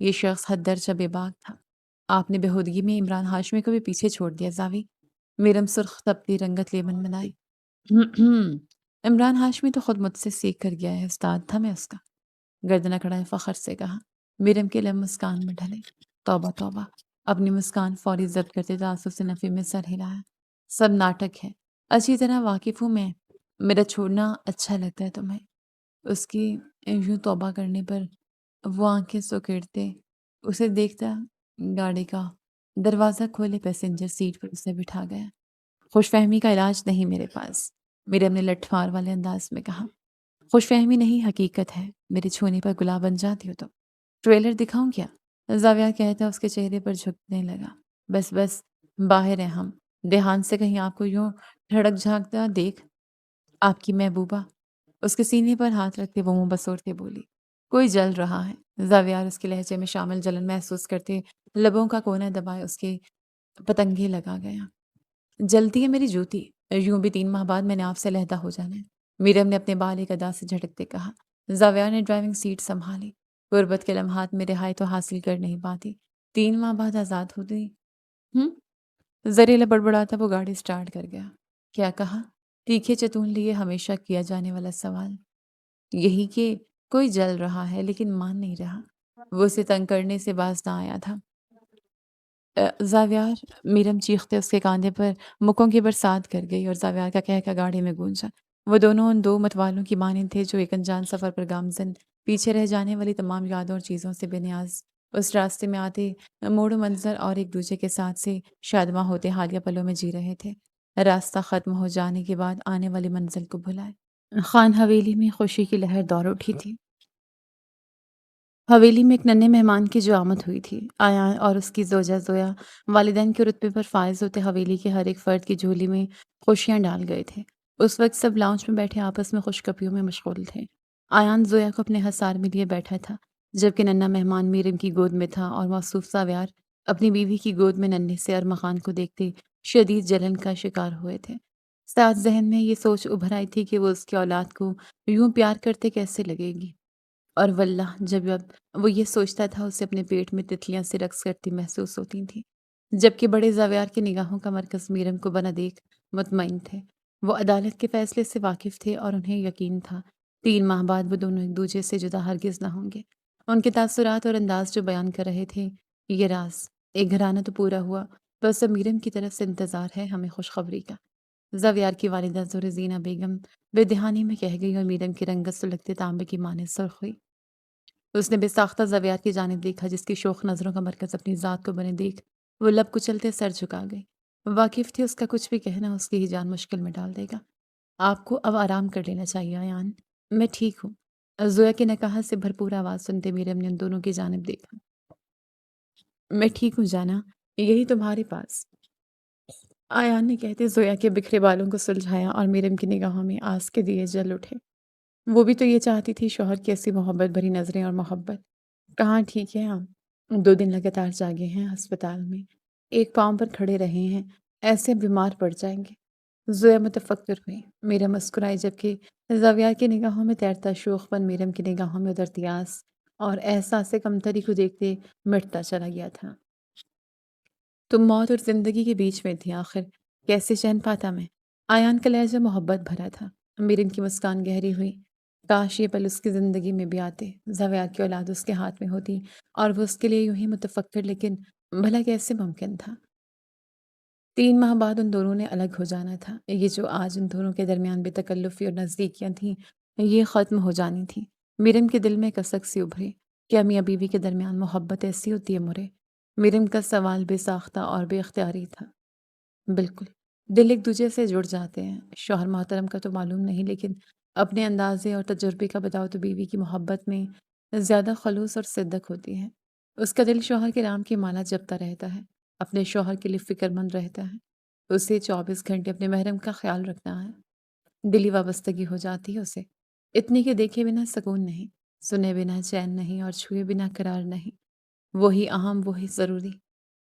یہ شخص حد درجہ بے باک تھا۔ آپ نے بےہودگی میں عمران ہاشمی کو بھی پیچھے چھوڑ دیا زاوی۔ میرم سرخ تپتی رنگت لیے منمنائی۔ عمران ہاشمی تو خود مجھ سے سیکھ کر گیا ہے، استاد تھا میں اس کا۔ گردن اکڑائے فخر سے کہا۔ میرم کے لب مسکان میں ڈھلے۔ توبہ توبہ، اپنی مسکان فوری ضبط کرتے تاسف سے نفی میں سر ہلایا۔ سب ناٹک ہے، اچھی طرح واقف ہوں میں، میرا چھوڑنا اچھا لگتا ہے تمہیں؟ اس کی یوں توبہ کرنے پر وہ آنکھیں سکیڑتے اسے دیکھتا گاڑی کا دروازہ کھولے پیسنجر سیٹ پر اسے بٹھا گیا۔ خوش فہمی کا علاج نہیں میرے پاس، میرم نے لٹھمار والے انداز میں کہا۔ خوش فہمی نہیں حقیقت ہے، میرے چھونے پر گلاب بن جاتی ہو تو۔ ٹریلر دکھاؤں کیا؟ زاویہ کہتا اس کے چہرے پر جھکنے لگا۔ بس بس، باہر ہیں ہم، دھیان سے کہیں آپ کو یوں دھڑک جھانکتا دیکھ۔ آپ کی محبوبہ۔ اس کے سینے پر ہاتھ رکھتے وہ منہ بسورتے بولی۔ کوئی جل رہا ہے۔ زاویار اس کے لہجے میں شامل جلن محسوس کرتے لبوں کا کونا دبائے اس کے پتنگے لگا گیا۔ جلتی ہے میری جوتی، یوں بھی 3 ماہ بعد میں نے آپ سے علیحدہ ہو جانا ہے، میرم نے اپنے بال ایک ادا سے جھٹکتے کہا۔ زاویہ نے ڈرائیونگ سیٹ سنبھالی۔ غربت کے لمحات میں رہائی تو حاصل کر نہیں پاتی، 3 ماہ بعد آزاد ہوتی ہوں۔ زریلا بڑبڑاتا وہ گاڑی سٹارٹ کر گیا۔ کیا کہا؟ تیکھے چتون لیے ہمیشہ کیا جانے والا سوال، یہی کہ کوئی جل رہا ہے لیکن مان نہیں رہا۔ وہ اسے تنگ کرنے سے باز نہ آیا تھا۔ زاویار، میرم چیختے اس کے کاندھے پر مکوں کی برسات کر گئی اور زاویار کا کہہ گاڑی میں گونجا۔ وہ دونوں ان 2 متوالوں کی مانند تھے جو ایک انجان سفر پر گامزن، پیچھے رہ جانے والی تمام یادوں اور چیزوں سے بے نیاز اس راستے میں آتے موڑ و منظر اور ایک دوسرے کے ساتھ سے شادماں ہوتے حالیہ پلوں میں جی رہے تھے، راستہ ختم ہو جانے کے بعد آنے والی منزل کو بھلائے۔ خان حویلی میں خوشی کی لہر دور اٹھی تھی۔ حویلی میں ایک ننھے مہمان کی جو آمد ہوئی تھی، ایان اور اس کی زوجہ زویا والدین کے رتبے پر فائز ہوتے حویلی کے ہر ایک فرد کی جھولی میں خوشیاں ڈال گئے تھے۔ اس وقت سب لاؤنج میں بیٹھے آپس میں خوش کپیوں میں مشغول تھے۔ ایان زویا کو اپنے حصار میں لیے بیٹھا تھا، جبکہ ننھا مہمان میرم کی گود میں تھا اور موصوف زاویار اپنی بیوی کی گود میں ننھے سے ارمغان کو دیکھتے شدید جلن کا شکار ہوئے تھے۔ ساتھ ذہن میں یہ سوچ ابھر آئی تھی کہ وہ اس کی اولاد کو یوں پیار کرتے کیسے لگے گی، اور واللہ جب اب وہ یہ سوچتا تھا اسے اپنے پیٹ میں تتلیاں سے رقص کرتی محسوس ہوتی تھیں، جبکہ بڑے زاویار کی نگاہوں کا مرکز میرم کو بنا دیکھ مطمئن تھے۔ وہ عدالت کے فیصلے سے واقف تھے اور انہیں یقین تھا 3 ماہ بعد وہ دونوں ایک دوسرے سے جدا ہرگز نہ ہوں گے۔ ان کے تاثرات اور انداز جو بیان کر رہے تھے، یہ راز ایک گھرانہ تو پورا ہوا، بس اب میرم کی طرف سے انتظار ہے ہمیں خوشخبری کا۔ زاویار کی والدہ زور زینہ بیگم بے دہانی میں کہہ گئی اور میرم کی رنگت سلگتے تانبے کی مانند سرخ ہوئی۔ اس نے بے ساختہ زاویار کی جانب دیکھا جس کی شوخ نظروں کا مرکز اپنی ذات کو بنے دیکھ وہ لب کچلتے سر جھکا گئی۔ واقف تھی اس کا کچھ بھی کہنا اس کی ہی جان مشکل میں ڈال دے گا۔ آپ کو اب آرام کر لینا چاہیے ایان، میں ٹھیک ہوں۔ زویا کی نکاہت سے بھرپور آواز سنتے میرم نے ان دونوں کی جانب دیکھا۔ میں ٹھیک ہوں جانا، یہی تمہارے پاس، ایان نے کہتے زویا کے بکھرے بالوں کو سلجھایا اور میرم کی نگاہوں میں آس کے دیے جل اٹھے۔ وہ بھی تو یہ چاہتی تھی شوہر کی ایسی محبت بھری نظریں اور محبت۔ کہاں ٹھیک ہے ہم، 2 دن لگاتار جاگے ہیں ہسپتال میں، ایک پاؤں پر کھڑے رہے ہیں، ایسے بیمار پڑ جائیں گے۔ زویا متفکر ہوئی، میرم مسکرائی، جبکہ زاویار کی نگاہوں میں تیرتا شوخ پن میرم کی نگاہوں میں ادرتی آس اور احساس کمتری کو دیکھتے مٹتا چلا گیا تھا۔ تم موت اور زندگی کے بیچ میں تھی آخر، کیسے چین پاتا میں؟ ایان کا لہجہ محبت بھرا تھا۔ میرم کی مسکان گہری ہوئی۔ کاش یہ پل اس کی زندگی میں بھی آتے، زاویار کی اولاد اس کے ہاتھ میں ہوتی اور وہ اس کے لیے یوں ہی متفکر، لیکن بھلا کیسے ممکن تھا؟ 3 ماہ بعد ان دونوں نے الگ ہو جانا تھا۔ یہ جو آج ان دونوں کے درمیان بے تکلفی اور نزدیکیاں تھیں، یہ ختم ہو جانی تھیں۔ میرم کے دل میں کسک سی ابھری، کیا میاں بیوی کے درمیان محبت ایسی ہوتی ہے مرے؟ میرم کا سوال بے ساختہ اور بے اختیاری تھا۔ بالکل، دل ایک دوسرے سے جڑ جاتے ہیں۔ شوہر محترم کا تو معلوم نہیں، لیکن اپنے اندازے اور تجربے کا بتاؤ تو بیوی کی محبت میں زیادہ خلوص اور صدق ہوتی ہے۔ اس کا دل شوہر کے نام کی مالا جپتا رہتا ہے، اپنے شوہر کے لیے فکر مند رہتا ہے، اسے 24 گھنٹے اپنے محرم کا خیال رکھنا ہے۔ دلی وابستگی ہو جاتی ہے اسے، اتنی کہ دیکھے بنا سکون نہیں، سنے بنا چین نہیں اور چھوئے بنا قرار نہیں۔ وہی اہم، وہی ضروری۔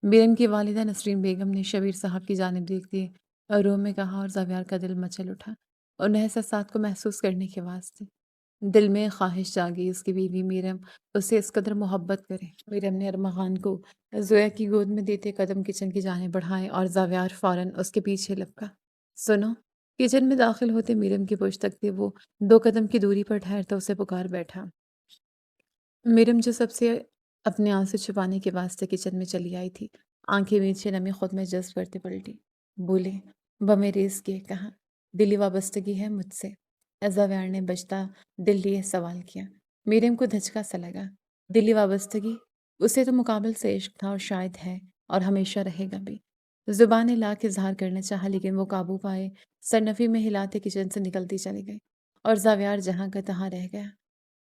بیگم کی والدہ نسرین بیگم نے شبیر صاحب کی جانب دیکھتے رو میں کہا اور زاویار کا دل مچل اٹھا ان احساسات کو محسوس کرنے کے واسطے۔ دل میں خواہش جاگی اس کی بیوی میرم اسے اس قدر محبت کرے۔ میرم نے ارمغان کو زویا کی گود میں دیتے قدم کچن کی جانب بڑھائے اور زاویار فوراً اس کے پیچھے لپکا۔ سنو، کچن میں داخل ہوتے میرم کی پشت تکتے وہ 2 قدم کی دوری پر ٹھہرتا اسے پکار بیٹھا۔ میرم جو سب سے اپنے آنسو چھپانے کے واسطے کچن میں چلی آئی تھی، آنکھیں نیچے نمی خود میں جذب کرتے پلٹی، بولے بمے ریز کے کہا دلی وابستگی ہے مجھ سے؟ زاویار نے بجتا دل لیے سوال کیا۔ میرم کو دھچکا سا لگا۔ دلی وابستگی؟ اسے تو مقابل سے عشق تھا اور شاید ہے اور ہمیشہ رہے گا بھی۔ زبان لا کے اظہار کرنا چاہا لیکن وہ قابو پائے سرنفی میں ہلاتے کچن سے نکلتی چلی گئی اور زاویار جہاں کا تہاں رہ گیا۔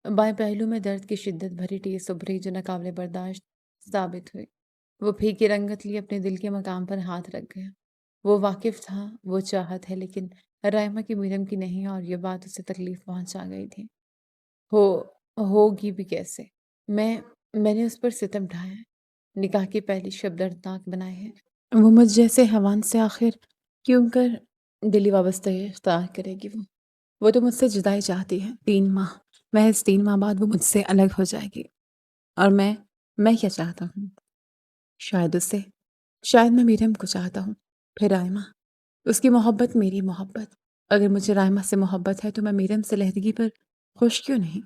بائیں پہلو میں درد کی شدت بھری ٹیس ابھری جو ناقابل برداشت ثابت ہوئی۔ وہ پھیکی رنگت لیے اپنے دل کے مقام پر ہاتھ رکھ گیا۔ وہ واقف تھا، وہ چاہت ہے، لیکن رائما کی میرم کی نہیں، اور یہ بات اسے تکلیف پہنچا گئی تھی۔ ہو ہوگی بھی کیسے؟ میں نے اس پر ستم ڈھایا ہے، نکاح کی پہلی شب دردناک بنائے ہیں۔ وہ مجھ جیسے حیوان سے آخر کیوں کر دلی وابستگی اختیار کرے گی؟ وہ تو مجھ سے جدائی چاہتی ہے۔ 3 ماہ، محض 3 ماہ بعد وہ مجھ سے الگ ہو جائے گی۔ اور میں کیا چاہتا ہوں؟ شاید اسے، شاید میں میرم کو چاہتا ہوں۔ پھر رائما، اس کی محبت میری محبت۔ اگر مجھے رائما سے محبت ہے تو میں میرم سے علیحدگی پر خوش کیوں نہیں؟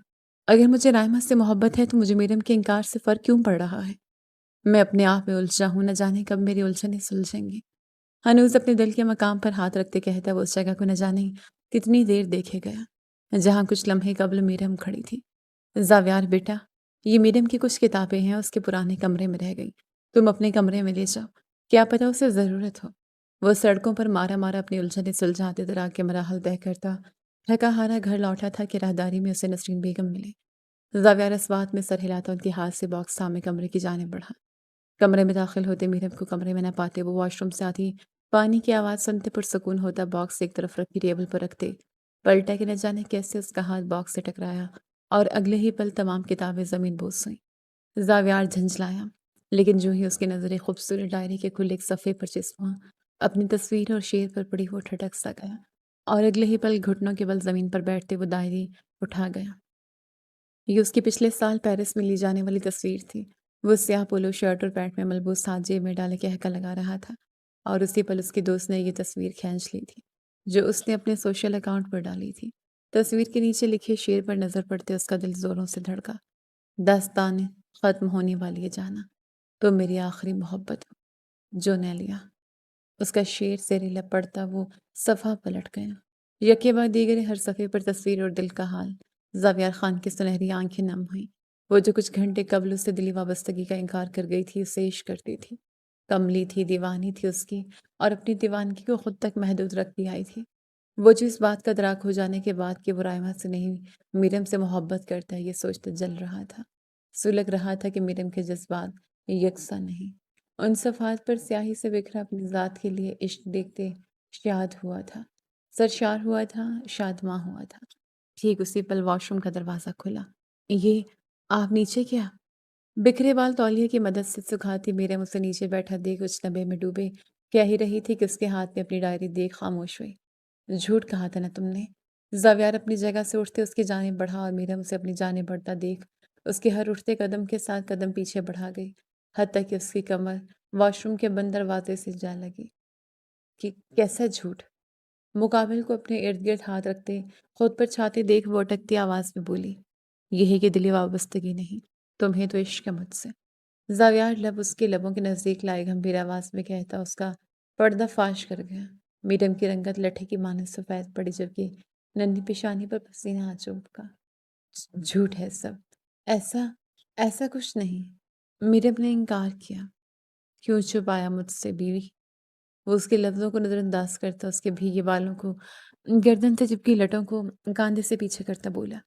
اگر مجھے رائما سے محبت ہے تو مجھے میرم کے انکار سے فرق کیوں پڑ رہا ہے؟ میں اپنے آپ میں الجھا ہوں، نہ جانے کب میری الجھنیں سلجھیں گی۔ ہنوز اپنے دل کے مقام پر ہاتھ رکھتے کہتا وہ اس جگہ کو نہ جانے کتنی دیر دیکھے گیا جہاں کچھ لمحے قبل میرم کھڑی تھی۔ زاویار بیٹا، یہ میرم کی کچھ کتابیں ہیں، اس کے پرانے کمرے میں رہ گئی، تم اپنے کمرے میں لے جاؤ، کیا پتہ اسے ضرورت ہو۔ وہ سڑکوں پر مارا مارا اپنی الجھنیں سلجھاتے درا کے مراحل طے کرتا تھکا ہارا گھر لوٹا تھا کہ راہداری میں اسے نسرین بیگم ملی۔ زاویار اس بات میں سر ہلاتا ان کے ہاتھ سے باکس سامنے کمرے کی جانب بڑھا۔ کمرے میں داخل ہوتے میرم کو کمرے میں نہ پاتے وہ واش روم سے آتی پانی کی آواز سنتے پرسکون ہوتا باکس ایک طرف رکھی ٹیبل پر رکھتے پلٹا کہ نہ جانے کیسے اس کا ہاتھ باکس سے ٹکرایا اور اگلے ہی پل تمام کتابیں زمین بوس ہوئیں۔ زاویار جھنجھلایا، لیکن جو ہی اس کی نظر ایک خوبصورت ڈائری کے کھلے ایک صفحے پر چسپاں اپنی تصویر اور شعر پر پڑی وہ ٹھٹک سا گیا اور اگلے ہی پل گھٹنوں کے بل زمین پر بیٹھتے وہ ڈائری اٹھا گیا۔ یہ اس کی پچھلے سال پیرس میں لی جانے والی تصویر تھی۔ وہ سیاہ پولو شرٹ اور پینٹ میں ملبوس ہاتھ جیب میں ڈالے کہکا لگا رہا تھا اور اسی پل اس کے دوست نے یہ تصویر کھینچ لی تھی جو اس نے اپنے سوشل اکاؤنٹ پر ڈالی تھی۔ تصویر کے نیچے لکھے شعر پر نظر پڑتے اس کا دل زوروں سے دھڑکا۔ داستان ختم ہونے والی ہے جانا، تو میری آخری محبت ہو، جو نیلیا۔ اس کا شعر زیر لب پڑتا وہ صفحہ پلٹ گیا۔ یکے بعد دیگرے ہر صفحے پر تصویر اور دل کا حال۔ زاویار خان کی سنہری آنکھیں نم ہوئیں۔ وہ جو کچھ گھنٹے قبل اسے دلی وابستگی کا انکار کر گئی تھی اسے عشق کرتی تھی، کملی تھی، دیوانی تھی اس کی، اور اپنی دیوانگی کو خود تک محدود رکھتی آئی تھی۔ وہ جو اس بات کا ادراک ہو جانے کے بعد کہ وہ رائما سے نہیں میرم سے محبت کرتا ہے یہ سوچتا جل رہا تھا، سلگ رہا تھا کہ میرم کے جذبات یکساں نہیں۔ ان صفحات پر سیاہی سے بکھرا اپنی ذات کے لیے عشق دیکھتے شاد ہوا تھا، سرشار ہوا تھا، شادماں ہوا تھا۔ ٹھیک اسی پل واش روم کا دروازہ کھلا۔ یہ آپ نیچے کیا؟ بکھرے بال تولیے کی مدد سے سکھاتی میرم اسے نیچے بیٹھا دیکھ کچھ نبے میں ڈوبے کہہ ہی رہی تھی کہ اس کے ہاتھ میں اپنی ڈائری دیکھ خاموش ہوئی۔ جھوٹ کہا تھا نا تم نے؟ زاویار اپنی جگہ سے اٹھتے اس کی جانب بڑھا اور میرم اسے اپنی جانب بڑھتا دیکھ اس کے ہر اٹھتے قدم کے ساتھ قدم پیچھے بڑھا گئی، حتیٰ کہ اس کی کمر واش روم کے بند دروازے سے جا لگی۔ کہ کیسا جھوٹ؟ مقابل کو اپنے ارد گرد ہاتھ رکھتے خود پر چھاتے دیکھ وہ اٹکتی آواز میں بولی، یہی کہ دلی وابستگی نہیں، تمہیں تو عشق ہے مجھ سے۔ زاویار لب اس کے لبوں کے نزدیک لائے گمبھیر آواز میں کہتا اس کا پردہ فاش کر گیا۔ میڈم کی رنگت لٹھے کی مانند سفید پڑی جبکہ ننھی پیشانی پر پسینہ آ چمکا۔ جھوٹ ہے سب، ایسا ایسا کچھ نہیں۔ میڈم نے انکار کیا۔ کیوں چھپایا مجھ سے بیوی؟ وہ اس کے لفظوں کو نظر انداز کرتا اس کے بھیگے بالوں کو گردن سے چپکی لٹوں کو کاندھے سے پیچھے کرتا بولا،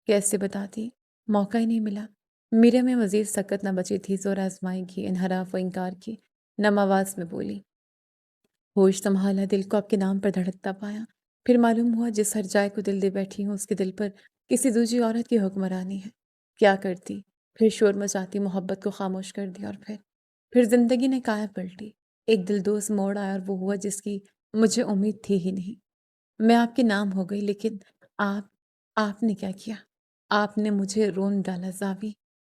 کیسے بتاتی؟ موقع ہی نہیں ملا۔ میرے میں مزید سکت نہ بچی تھی، زور آزمائی کی، انحراف و انکار کی، نم آواز میں بولی۔ ہوش سنبھالا، دل کو آپ کے نام پر دھڑکتا پایا، پھر معلوم ہوا جس ہر جائے کو دل دے بیٹھی ہوں اس کے دل پر کسی دوسری عورت کی حکمرانی ہے۔ کیا کرتی؟ پھر شور مچاتی، محبت کو خاموش کر دیا، اور پھر زندگی نے کایا پلٹی، ایک دلدوز موڑ آیا اور وہ ہوا جس کی مجھے امید تھی ہی نہیں۔ میں آپ کے نام ہو گئی، لیکن آپ نے کیا کیا؟ آپ نے مجھے رون ڈالا زاوی،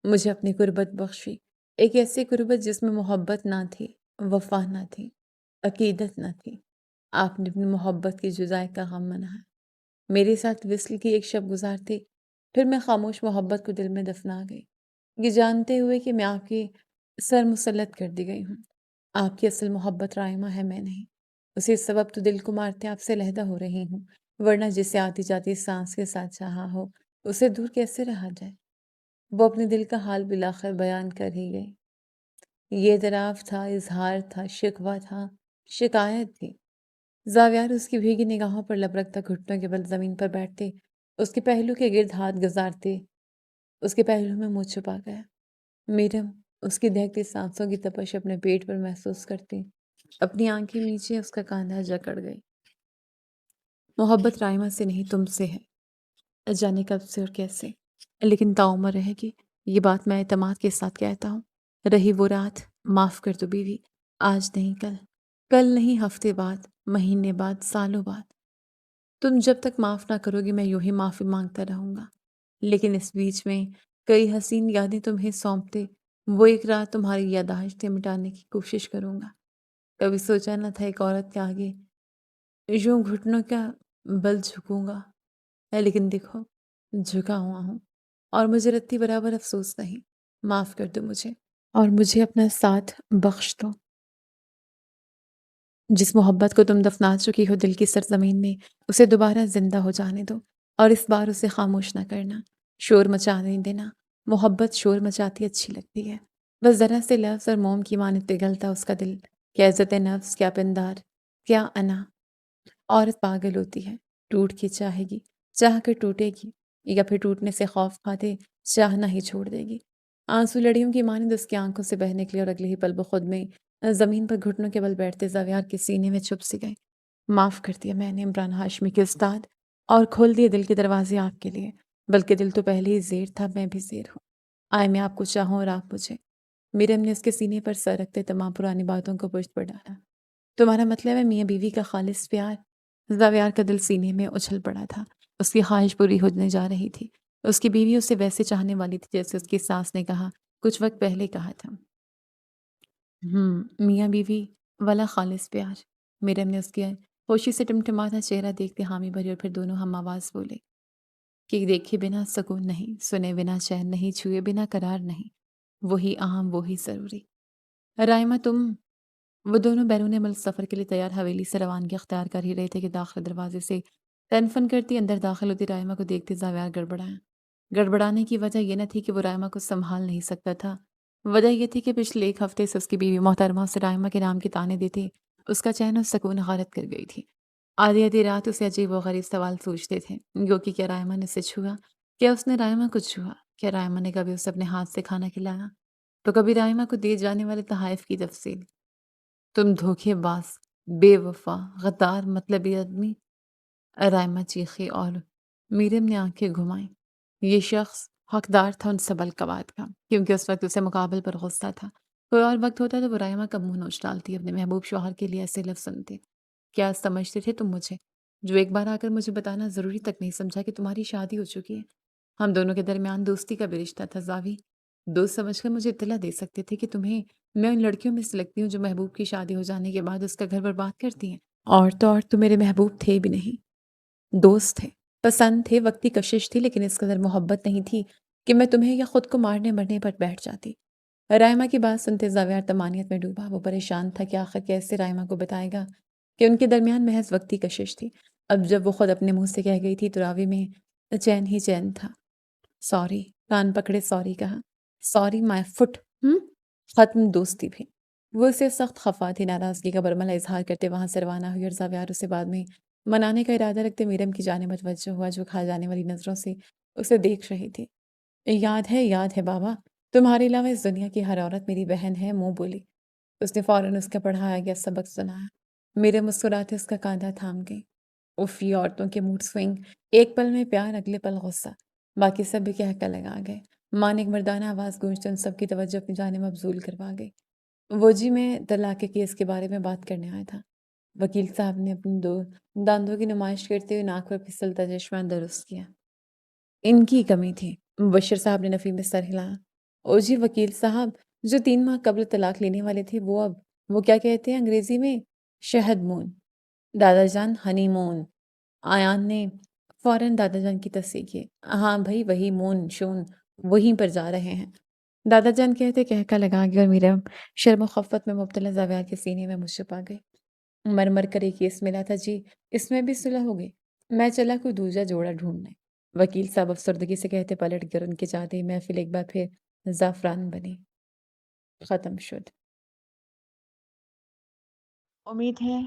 مجھے اپنی غربت بخشی، ایک ایسی غربت جس میں محبت نہ تھی، وفا نہ تھی، عقیدت نہ تھی۔ آپ نے اپنی محبت کی جدائی کا غم منایا، میرے ساتھ وصل کی ایک شب گزارتے، پھر میں خاموش محبت کو دل میں دفنا گئی، یہ جانتے ہوئے کہ میں آپ کی سر مسلط کر دی گئی ہوں۔ آپ کی اصل محبت رائما ہے، میں نہیں۔ اسی سبب تو دل کو مارتے آپ سے علیحدہ ہو رہی ہوں، ورنہ جسے آتی جاتی سانس کے ساتھ چاہا ہو اسے دور کیسے رہا جائے؟ وہ اپنے دل کا حال بالآخر بیان کر ہی گئی۔ یہ اعتراف تھا، اظہار تھا، شکوہ تھا، شکایت تھی۔ زاویار اس کی بھیگی نگاہوں پر لب رکھتا گھٹنوں کے بل زمین پر بیٹھتے اس کے پہلو کے گرد ہاتھ گزارتے اس کے پہلو میں منہ چھپا گیا۔ میرم اس کی دہتی سانسوں کی تپش اپنے پیٹ پر محسوس کرتی اپنی آنکھیں نیچے اس کا کاندھا جکڑ گئی۔ محبت رائمہ سے نہیں تم سے ہے، جانے کب سے اور کیسے، لیکن تعمر رہے گی، یہ بات میں اعتماد کے ساتھ کہتا ہوں۔ رہی وہ رات، معاف کر دو بیوی، آج نہیں کل، کل نہیں ہفتے بعد، مہینے بعد، سالوں بعد۔ تم جب تک معاف نہ کرو گی میں یوں ہی معافی مانگتا رہوں گا، لیکن اس بیچ میں کئی حسین یادیں تمہیں سونپتے وہ ایک رات تمہاری یادداشتیں مٹانے کی کوشش کروں گا۔ کبھی سوچا نہ تھا ایک عورت کے آگے یوں گھٹنوں کا بل جھکوں گا، لیکن دیکھو جھکا ہوا ہوں، اور مجھے رتی برابر افسوس نہیں۔ معاف کر دو مجھے اور مجھے اپنا ساتھ بخش دو۔ جس محبت کو تم دفنا چکی ہو دل کی سرزمین میں، اسے دوبارہ زندہ ہو جانے دو، اور اس بار اسے خاموش نہ کرنا، شور مچانے دینا۔ محبت شور مچاتی اچھی لگتی ہے، بس ذرا سے لفظ اور موم کی مانند پگھلتا اس کا دل۔ کیا عزت نفس، کیا پندار، کیا انا۔ عورت پاگل ہوتی ہے، ٹوٹ کے چاہے گی، چاہ کر ٹوٹے گی، یا پھر ٹوٹنے سے خوف کھاتے چاہنا ہی چھوڑ دے گی۔ آنسو لڑیوں کی مانند اس کی آنکھوں سے بہہ نکلے، اور اگلے ہی پل بخود میں زمین پر گھٹنوں کے بل بیٹھتے زاویار کے سینے میں چھپ سی گئے۔ معاف کر دیا میں نے عمران ہاشمی کے استاد، اور کھول دیے دل کے دروازے آپ کے لیے، بلکہ دل تو پہلے ہی زیر تھا، میں بھی زیر ہوں۔ آئے میں آپ کو چاہوں اور آپ مجھے۔ میرم نے اس کے سینے پر سر رکھتے تمام پرانی باتوں کو پشت پر ڈالا۔ تمہارا مطلب ہے میاں بیوی کا خالص پیار؟ زاویار کا دل سینے میں اچھل پڑا تھا، اس کی خواہش پوری ہونے جا رہی تھی۔ اس کی بیوی اسے ویسے چاہنے والی تھی جیسے اس کی ساس نے کہا، کچھ وقت پہلے کہا تھا۔ میاں بیوی والا خالص پیار۔ میرم نے اس کے خوشی سے ٹمٹماتا چہرہ دیکھتے حامی بھری، اور پھر دونوں ہم آواز بولے کہ دیکھے بنا سکون نہیں، سنے بنا چین نہیں، چھوئے بنا قرار نہیں، وہی اہم وہی ضروری۔ رائمہ تم وہ دونوں بیرون ملک سفر کے لیے تیار حویلی سے روانگی اختیار کر ہی رہے تھے کہ داخل دروازے سے تنفن کرتی اندر داخل ہوتی رائمہ کو دیکھتے زاویار گڑبڑایا۔ گڑبڑانے کی وجہ یہ نہ تھی کہ وہ رائمہ کو سنبھال نہیں سکتا تھا، وجہ یہ تھی کہ پچھلے ایک ہفتے سے اس کی بیوی محترمہ سے رائمہ کے نام کے طعنے دیتے اس کا چین و سکون غارت کر گئی تھی۔ آدھی آدھی رات اسے عجیب و غریب سوال سوچتے تھے، گو کہ کیا رائمہ نے اسے چھوا، کیا اس نے رائمہ کو چھوا، کیا رائمہ نے کبھی اسے اپنے ہاتھ سے کھانا کھلایا، تو کبھی رائمہ کو دیے جانے والے تحائف کی تفصیل۔ تم دھوکے باز، بے وفا، غدار، مطلبی آدمی، رائمہ چیخی، اور میرم نے آنکھیں گھمائیں۔ یہ شخص حقدار تھا ان سب القابات کا، کیونکہ اس وقت اسے مقابل پر غصہ تھا۔ کوئی اور وقت ہوتا تو وہ رائمہ کا منہ نوچ ڈالتی، اپنے محبوب شوہر کے لیے ایسے لفظ سنتے۔ کیا سمجھتے تھے تم مجھے، جو ایک بار آ کر مجھے بتانا ضروری تک نہیں سمجھا کہ تمہاری شادی ہو چکی ہے؟ ہم دونوں کے درمیان دوستی کا بھی رشتہ تھا زاوی، دوست سمجھ کر مجھے اطلاع دے سکتے تھے کہ تمہیں میں ان لڑکیوں میں سے لگتی ہوں جو محبوب کی شادی ہو جانے کے بعد اس کا گھر برباد کرتی ہیں۔ اور تو میرے محبوب تھے بھی نہیں، دوست تھے، پسند تھے، وقتی کشش تھی، لیکن اس قدر محبت نہیں تھی کہ میں تمہیں یا خود کو مارنے مرنے پر بیٹھ جاتی۔ رائمہ کی بات سنتے زاویار طمانیت میں ڈوبا، وہ پریشان تھا کہ آخر کیسے رائمہ کو بتائے گا کہ ان کے درمیان محض وقتی کشش تھی۔ اب جب وہ خود اپنے منہ سے کہہ گئی تھی تو راوی میں چین ہی چین تھا۔ سوری، کان پکڑے سوری کہا، سوری مائی فٹ، ختم دوستی بھی۔ وہ اسے سخت خفا تھی، ناراضگی کا برملا اظہار کرتے وہاں سے روانہ ہوئی، اور زاویار اسے بعد میں منانے کا ارادہ رکھتے میرم کی جانب متوجہ ہوا، جو کھا جانے والی نظروں سے اسے دیکھ رہی تھی۔ یاد ہے بابا، تمہارے علاوہ اس دنیا کی ہر عورت میری بہن ہے، منہ بولی۔ اس نے فوراً اس کا پڑھایا گیا سبق سنایا۔ میرے مسکراتے اس کا کاندھا تھام گئی۔ اف، یہ عورتوں کے موڈ سوئنگ، ایک پل میں پیار، اگلے پل غصہ، باقی سب بھی کہہ کر لگا گئے۔ ماں نے ایک مردانہ آواز گونجتے ان سب کی توجہ اپنی جانب مبذول کروا گئی۔ وہ جی میں طلاق کے کیس کے بارے میں بات کرنے آیا تھا۔ وکیل صاحب نے اپنی دو داندوں کی نمائش کرتے ہوئے ناک پر پھسلتا چشمہ درست کیا۔ ان کی کمی تھی، مبشر صاحب نے نفی میں سر ہلایا۔ او جی وکیل صاحب، جو 3 ماہ قبل طلاق لینے والے تھے وہ اب، وہ کیا کہتے ہیں انگریزی میں، شہد مون، دادا جان ہنی مون۔ آیان نے فوراً دادا جان کی تصحیح کی۔ ہاں بھائی وہی مون شون، وہیں پر جا رہے ہیں۔ دادا جان کہتے کہکا لگا گیا، اور میرا شرم و خفت میں مبتلا زاویہ کے سینے میں مجھ چھپا گئی۔ مر کر ایک کیس ملا تھا جی، اس میں بھی صلح ہو گئی۔ میں چلا کوئی دوسرا جوڑا ڈھونڈنے۔ وکیل صاحب افسردگی سے کہتے پلٹ کر ان کے جاتے محفل ایک بار پھر زعفران بنی۔ ختم شد۔ امید ہے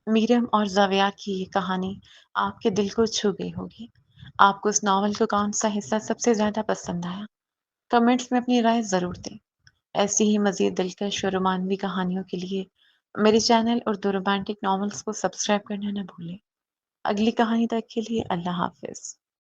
میرم اور زاویہ کی یہ کہانی آپ کے دل کو چھو گئی ہوگی۔ آپ کو اس ناول کا کون سا حصہ سب سے زیادہ پسند آیا؟ کمنٹس میں اپنی رائے ضرور دیں۔ ایسی ہی مزید دلکش اور رومانوی کہانیوں کے لیے میرے چینل اردو رومانٹک ناولز کو سبسکرائب کرنا نہ بھولیں۔ اگلی کہانی تک کے لیے اللہ حافظ۔